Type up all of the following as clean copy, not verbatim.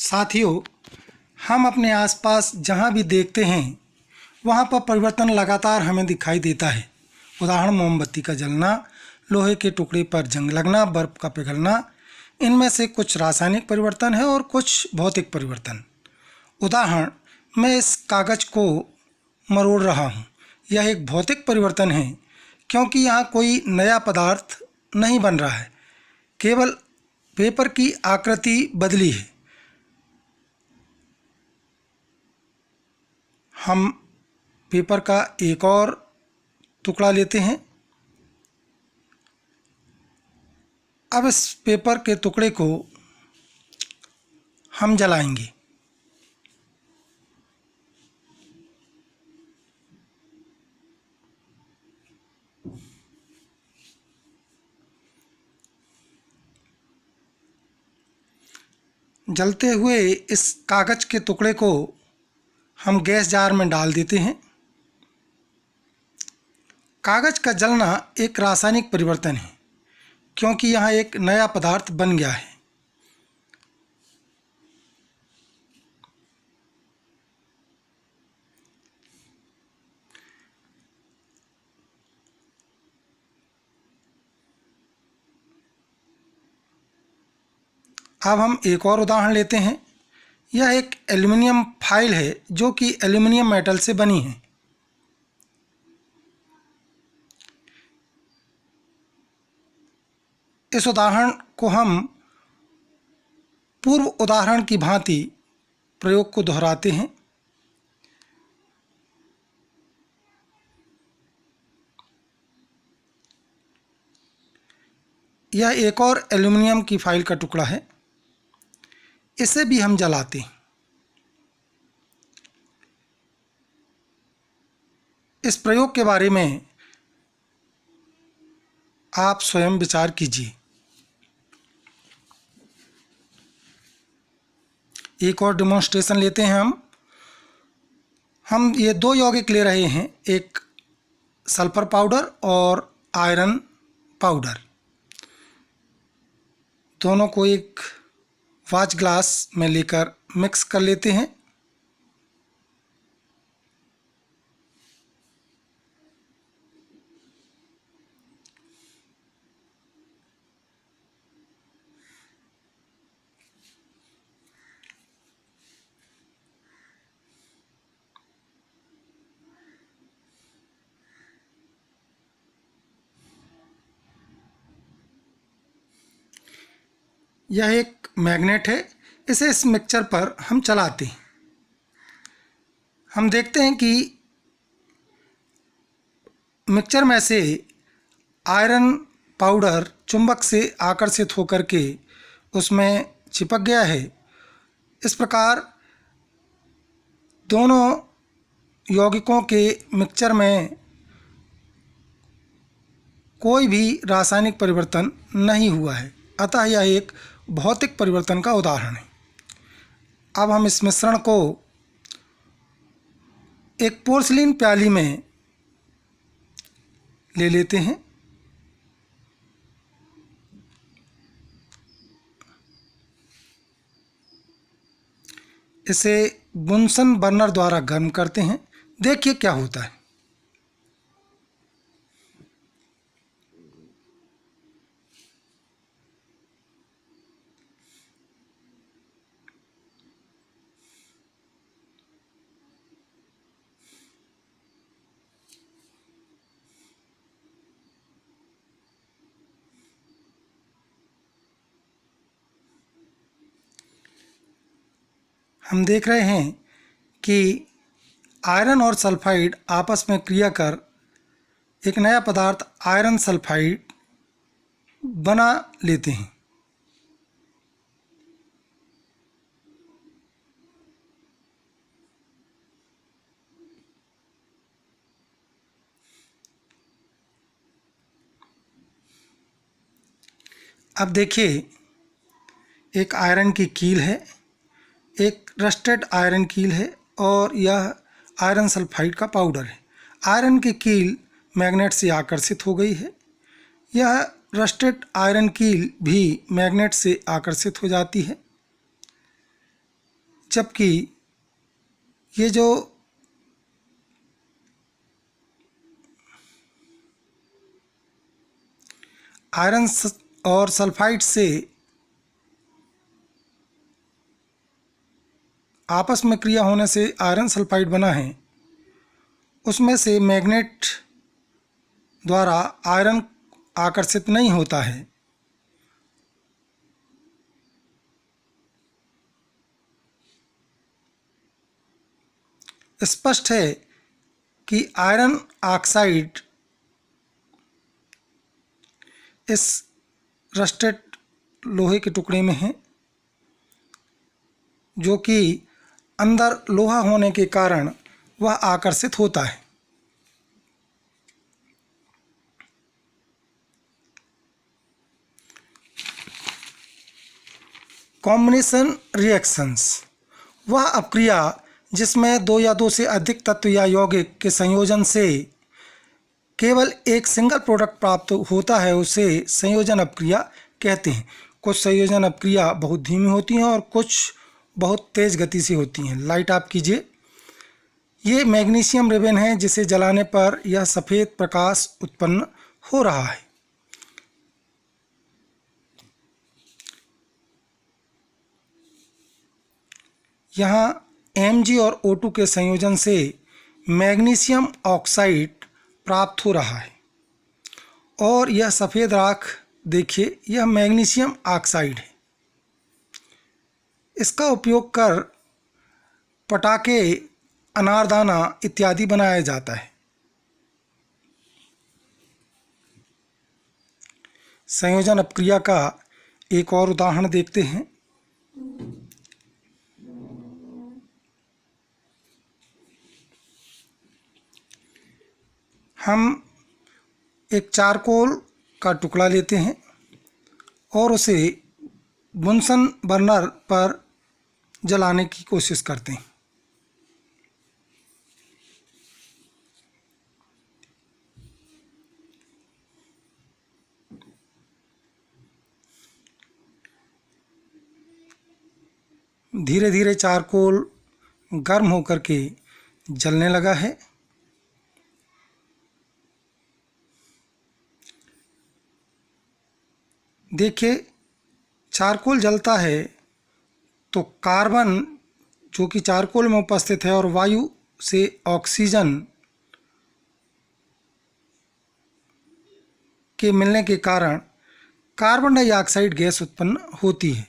साथियों, हम अपने आसपास जहाँ भी देखते हैं वहाँ पर परिवर्तन लगातार हमें दिखाई देता है। उदाहरण मोमबत्ती का जलना, लोहे के टुकड़े पर जंग लगना, बर्फ का पिघलना। इनमें से कुछ रासायनिक परिवर्तन है और कुछ भौतिक परिवर्तन। उदाहरण, मैं इस कागज़ को मरोड़ रहा हूँ। यह एक भौतिक परिवर्तन है क्योंकि यहाँ कोई नया पदार्थ नहीं बन रहा है, केवल पेपर की आकृति बदली है। हम पेपर का एक और टुकड़ा लेते हैं। अब इस पेपर के टुकड़े को हम जलाएंगे। जलते हुए इस कागज़ के टुकड़े को हम गैस जार में डाल देते हैं। कागज़ का जलना एक रासायनिक परिवर्तन है क्योंकि यहाँ एक नया पदार्थ बन गया है। अब हम एक और उदाहरण लेते हैं। यह एक एल्युमिनियम फाइल है जो कि एल्युमिनियम मेटल से बनी है। इस उदाहरण को हम पूर्व उदाहरण की भांति प्रयोग को दोहराते हैं। यह एक और एल्युमिनियम की फाइल का टुकड़ा है। इसे भी हम जलाते हैं। इस प्रयोग के बारे में आप स्वयं विचार कीजिए। एक और डेमोन्स्ट्रेशन लेते हैं। हम ये दो यौगिक ले रहे हैं, एक सल्फर पाउडर और आयरन पाउडर। दोनों को एक वाच ग्लास में लेकर मिक्स कर लेते हैं। यह एक मैग्नेट है। इसे इस मिक्सचर पर हम चलाते हैं। हम देखते हैं कि मिक्सचर में से आयरन पाउडर चुंबक से आकर्षित होकर के उसमें चिपक गया है। इस प्रकार दोनों यौगिकों के मिक्सचर में कोई भी रासायनिक परिवर्तन नहीं हुआ है, अतः यह एक भौतिक परिवर्तन का उदाहरण है। अब हम इस मिश्रण को एक पोर्सिलीन प्याली में ले लेते हैं। इसे बुनसन बर्नर द्वारा गर्म करते हैं। देखिए क्या होता है। हम देख रहे हैं कि आयरन और सल्फाइड आपस में क्रिया कर एक नया पदार्थ आयरन सल्फाइड बना लेते हैं। अब देखिए, एक आयरन की कील है, एक रस्टेड आयरन कील है और यह आयरन सल्फाइड का पाउडर है। आयरन की कील मैग्नेट से आकर्षित हो गई है। यह रस्टेड आयरन कील भी मैग्नेट से आकर्षित हो जाती है। जबकि ये जो आयरन और सल्फाइड से आपस में क्रिया होने से आयरन सल्फाइड बना है, उसमें से मैग्नेट द्वारा आयरन आकर्षित नहीं होता है। स्पष्ट है कि आयरन ऑक्साइड इस रस्टेड लोहे के टुकड़े में है, जो कि अंदर लोहा होने के कारण वह आकर्षित होता है। कॉम्बिनेशन रिएक्शंस वह अपक्रिया जिसमें दो या दो से अधिक तत्व या यौगिक के संयोजन से केवल एक सिंगल प्रोडक्ट प्राप्त होता है, उसे संयोजन अपक्रिया कहते हैं। कुछ संयोजन अपक्रिया बहुत धीमी होती हैं और कुछ बहुत तेज़ गति से होती हैं। लाइट ऑफ कीजिए। ये मैग्नीशियम रिबन है जिसे जलाने पर यह सफ़ेद प्रकाश उत्पन्न हो रहा है। यहाँ Mg और O2 के संयोजन से मैग्नीशियम ऑक्साइड प्राप्त हो रहा है और यह सफ़ेद राख देखिए, यह मैग्नीशियम ऑक्साइड है। इसका उपयोग कर पटाखे, अनारदाना इत्यादि बनाया जाता है। संयोजन अपक्रिया का एक और उदाहरण देखते हैं। हम एक चारकोल का टुकड़ा लेते हैं और उसे बुनसन बर्नर पर जलाने की कोशिश करते हैं। धीरे धीरे चारकोल गर्म होकर के जलने लगा है। देखिए, चारकोल जलता है तो कार्बन जो कि चारकोल में उपस्थित है और वायु से ऑक्सीजन के मिलने के कारण कार्बन डाइऑक्साइड गैस उत्पन्न होती है।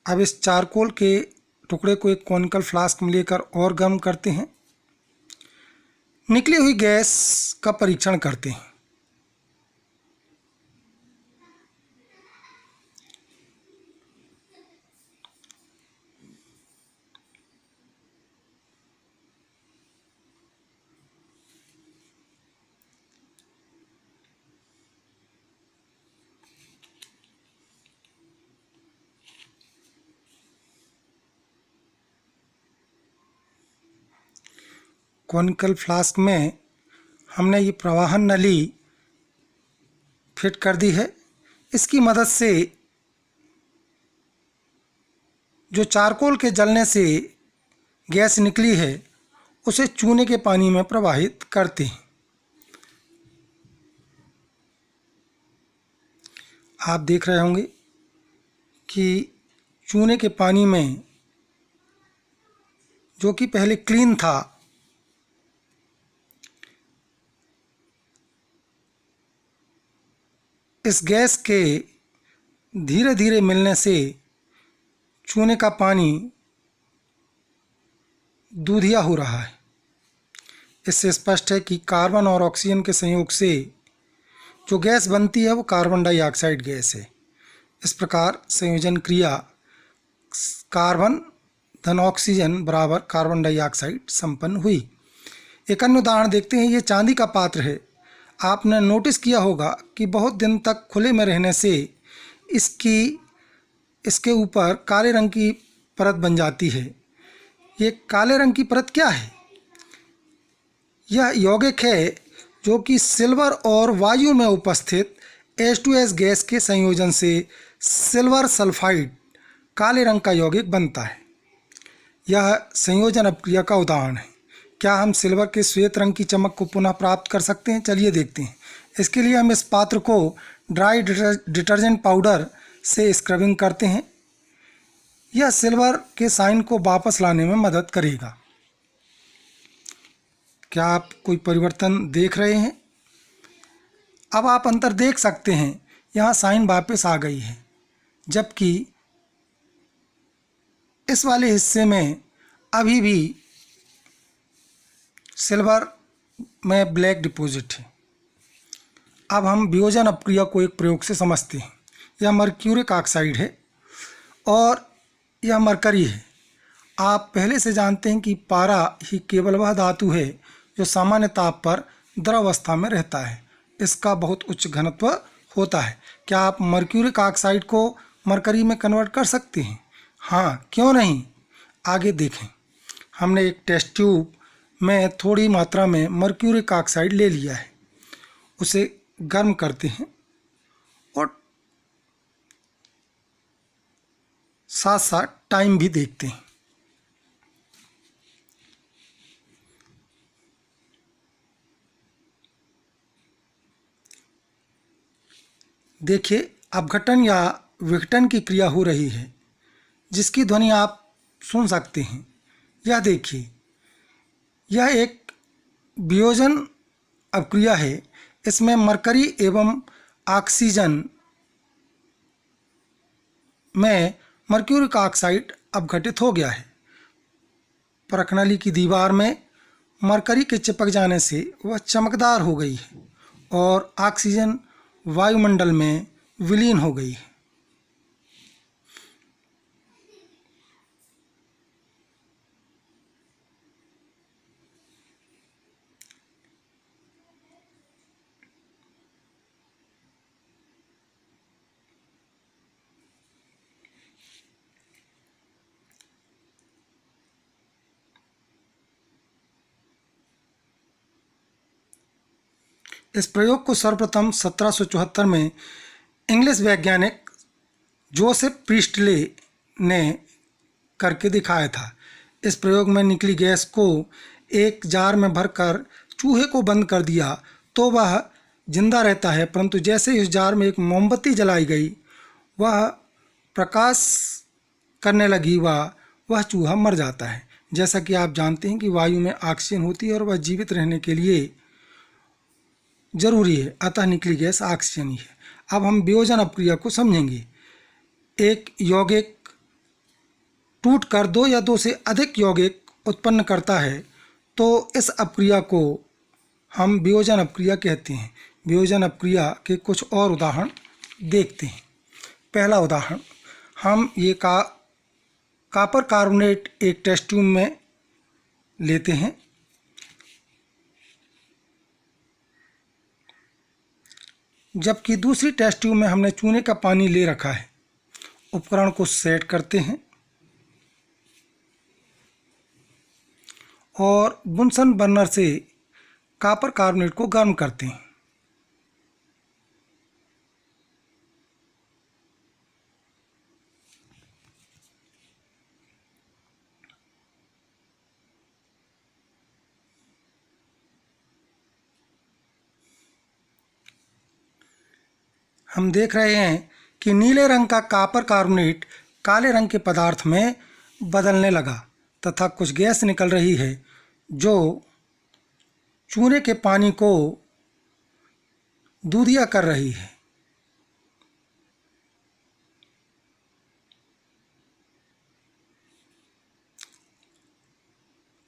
अब इस चारकोल के टुकड़े को एक कॉनिकल फ्लास्क में लेकर और गर्म करते हैं। निकली हुई गैस का परीक्षण करते हैं। कॉनिकल फ्लास्क में हमने ये प्रवाहन नली फिट कर दी है। इसकी मदद से जो चारकोल के जलने से गैस निकली है उसे चूने के पानी में प्रवाहित करते हैं। आप देख रहे होंगे कि चूने के पानी में, जो कि पहले क्लीन था, इस गैस के धीरे धीरे मिलने से चूने का पानी दूधिया हो रहा है। इससे स्पष्ट है कि कार्बन और ऑक्सीजन के संयोग से जो गैस बनती है वो कार्बन डाइऑक्साइड गैस है। इस प्रकार संयोजन क्रिया कार्बन धन ऑक्सीजन बराबर कार्बन डाइऑक्साइड संपन्न हुई। एक अन्य उदाहरण देखते हैं। ये चांदी का पात्र है। आपने नोटिस किया होगा कि बहुत दिन तक खुले में रहने से इसके ऊपर काले रंग की परत बन जाती है। ये काले रंग की परत क्या है? यह यौगिक है जो कि सिल्वर और वायु में उपस्थित H2S गैस के संयोजन से सिल्वर सल्फाइड काले रंग का यौगिक बनता है। यह संयोजन अपक्रिया का उदाहरण है। क्या हम सिल्वर के श्वेत रंग की चमक को पुनः प्राप्त कर सकते हैं? चलिए देखते हैं। इसके लिए हम इस पात्र को ड्राई डिटर्जेंट पाउडर से स्क्रबिंग करते हैं। यह सिल्वर के साइन को वापस लाने में मदद करेगा। क्या आप कोई परिवर्तन देख रहे हैं? अब आप अंतर देख सकते हैं, यहाँ साइन वापस आ गई है, जबकि इस वाले हिस्से में अभी भी सिल्वर में ब्लैक डिपॉजिट है। अब हम वियोजन अपक्रिया को एक प्रयोग से समझते हैं। यह मर्क्यूरिक ऑक्साइड है और यह मरकरी है। आप पहले से जानते हैं कि पारा ही केवल वह धातु है जो सामान्य ताप पर द्रव अवस्था में रहता है। इसका बहुत उच्च घनत्व होता है। क्या आप मर्क्यूरिक ऑक्साइड को मरकरी में कन्वर्ट कर सकते हैं? हाँ, क्यों नहीं। आगे देखें। हमने एक टेस्ट ट्यूब में थोड़ी मात्रा में मर्क्यूरिक ऑक्साइड ले लिया है। उसे गर्म करते हैं और साथ साथ टाइम भी देखते हैं। देखिए, अपघटन या विघटन की क्रिया हो रही है, जिसकी ध्वनि आप सुन सकते हैं। यह देखिए, यह एक वियोजन अपक्रिया है। इसमें मरकरी एवं ऑक्सीजन में मर्क्यूरिक ऑक्साइड अपघटित हो गया है। परखनली की दीवार में मरकरी के चिपक जाने से वह चमकदार हो गई है और ऑक्सीजन वायुमंडल में विलीन हो गई है। इस प्रयोग को सर्वप्रथम 1774 में इंग्लिश वैज्ञानिक जोसेफ प्रीस्टले ने करके दिखाया था। इस प्रयोग में निकली गैस को एक जार में भरकर चूहे को बंद कर दिया तो वह जिंदा रहता है, परंतु जैसे ही उस जार में एक मोमबत्ती जलाई गई, वह प्रकाश करने लगी, वह चूहा मर जाता है। जैसा कि आप जानते हैं कि वायु में ऑक्सीजन होती है और वह जीवित रहने के लिए जरूरी है, अतः निकली गैस ऑक्सीजन ही है। अब हम वियोजन अपक्रिया को समझेंगे। एक यौगिक टूट कर दो या दो से अधिक यौगिक उत्पन्न करता है तो इस अपक्रिया को हम वियोजन अपक्रिया कहते हैं। वियोजन अपक्रिया के कुछ और उदाहरण देखते हैं। पहला उदाहरण, हम ये कॉपर कार्बोनेट एक टेस्ट ट्यूब में लेते हैं। जबकि दूसरी टेस्ट ट्यूब में हमने चूने का पानी ले रखा है। उपकरण को सेट करते हैं और बुनसन बर्नर से कॉपर कार्बोनेट को गर्म करते हैं। हम देख रहे हैं कि नीले रंग का कॉपर कार्बोनेट काले रंग के पदार्थ में बदलने लगा तथा कुछ गैस निकल रही है जो चूने के पानी को दूधिया कर रही है।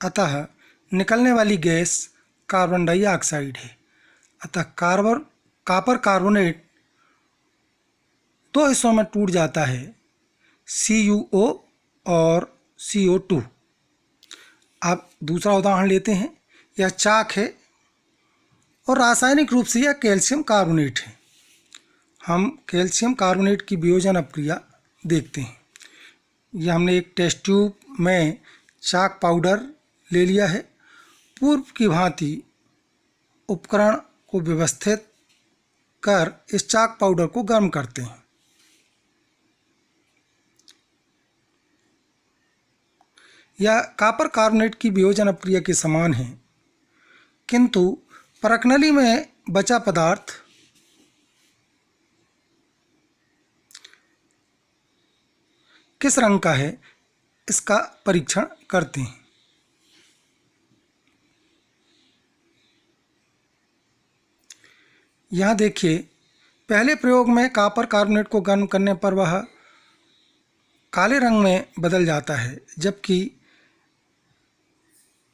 अतः निकलने वाली गैस कार्बन डाइऑक्साइड है। अतः कॉपर कार्बोनेट दो हिस्सों में टूट जाता है, CuO और CO2। अब दूसरा उदाहरण लेते हैं। यह चाक है और रासायनिक रूप से यह कैल्शियम कार्बोनेट है। हम कैल्शियम कार्बोनेट की वियोजन अपक्रिया देखते हैं। यह हमने एक टेस्ट ट्यूब में चाक पाउडर ले लिया है। पूर्व की भांति उपकरण को व्यवस्थित कर इस चाक पाउडर को गर्म करते हैं। यह कॉपर कार्बोनेट की वियोजन अपक्रिया के समान है, किंतु परखनली में बचा पदार्थ किस रंग का है, इसका परीक्षण करते हैं। यहाँ देखिए, पहले प्रयोग में कॉपर कार्बोनेट को गर्म करने पर वह काले रंग में बदल जाता है, जबकि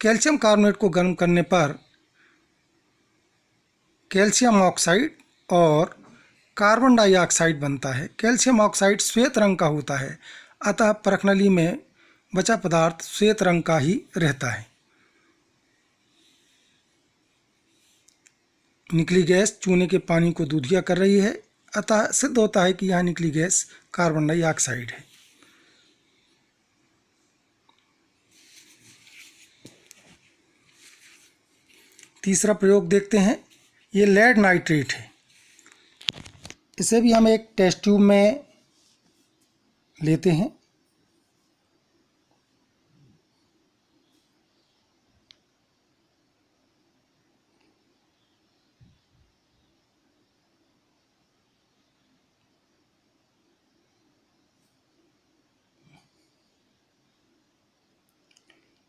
कैल्शियम कार्बोनेट को गर्म करने पर कैल्शियम ऑक्साइड और कार्बन डाइऑक्साइड बनता है। कैल्शियम ऑक्साइड श्वेत रंग का होता है, अतः परखनली में बचा पदार्थ श्वेत रंग का ही रहता है। निकली गैस चूने के पानी को दूधिया कर रही है, अतः सिद्ध होता है कि यह निकली गैस कार्बन डाइऑक्साइड है। तीसरा प्रयोग देखते हैं। ये लेड नाइट्रेट है। इसे भी हम एक टेस्ट ट्यूब में लेते हैं।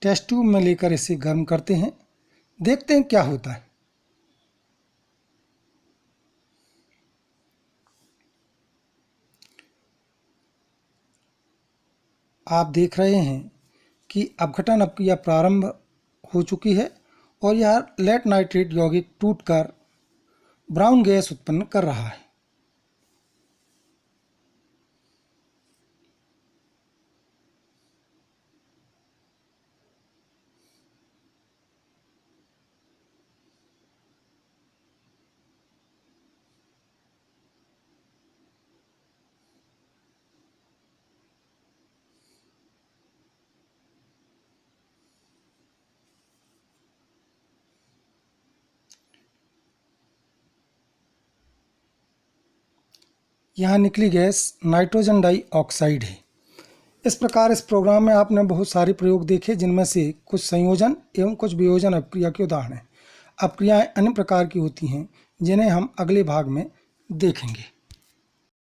टेस्ट ट्यूब में लेकर इसे गर्म करते हैं, देखते हैं क्या होता है। आप देख रहे हैं कि अपघटन अपक्रिया प्रारंभ हो चुकी है और यह लेड नाइट्रेट यौगिक टूटकर ब्राउन गैस उत्पन्न कर रहा है। यहाँ निकली गैस नाइट्रोजन डाइऑक्साइड है। इस प्रकार इस प्रोग्राम में आपने बहुत सारे प्रयोग देखे, जिनमें से कुछ संयोजन एवं कुछ वियोजन अपक्रिया के उदाहरण हैं। अपक्रियाएं अन्य प्रकार की होती हैं, जिन्हें हम अगले भाग में देखेंगे।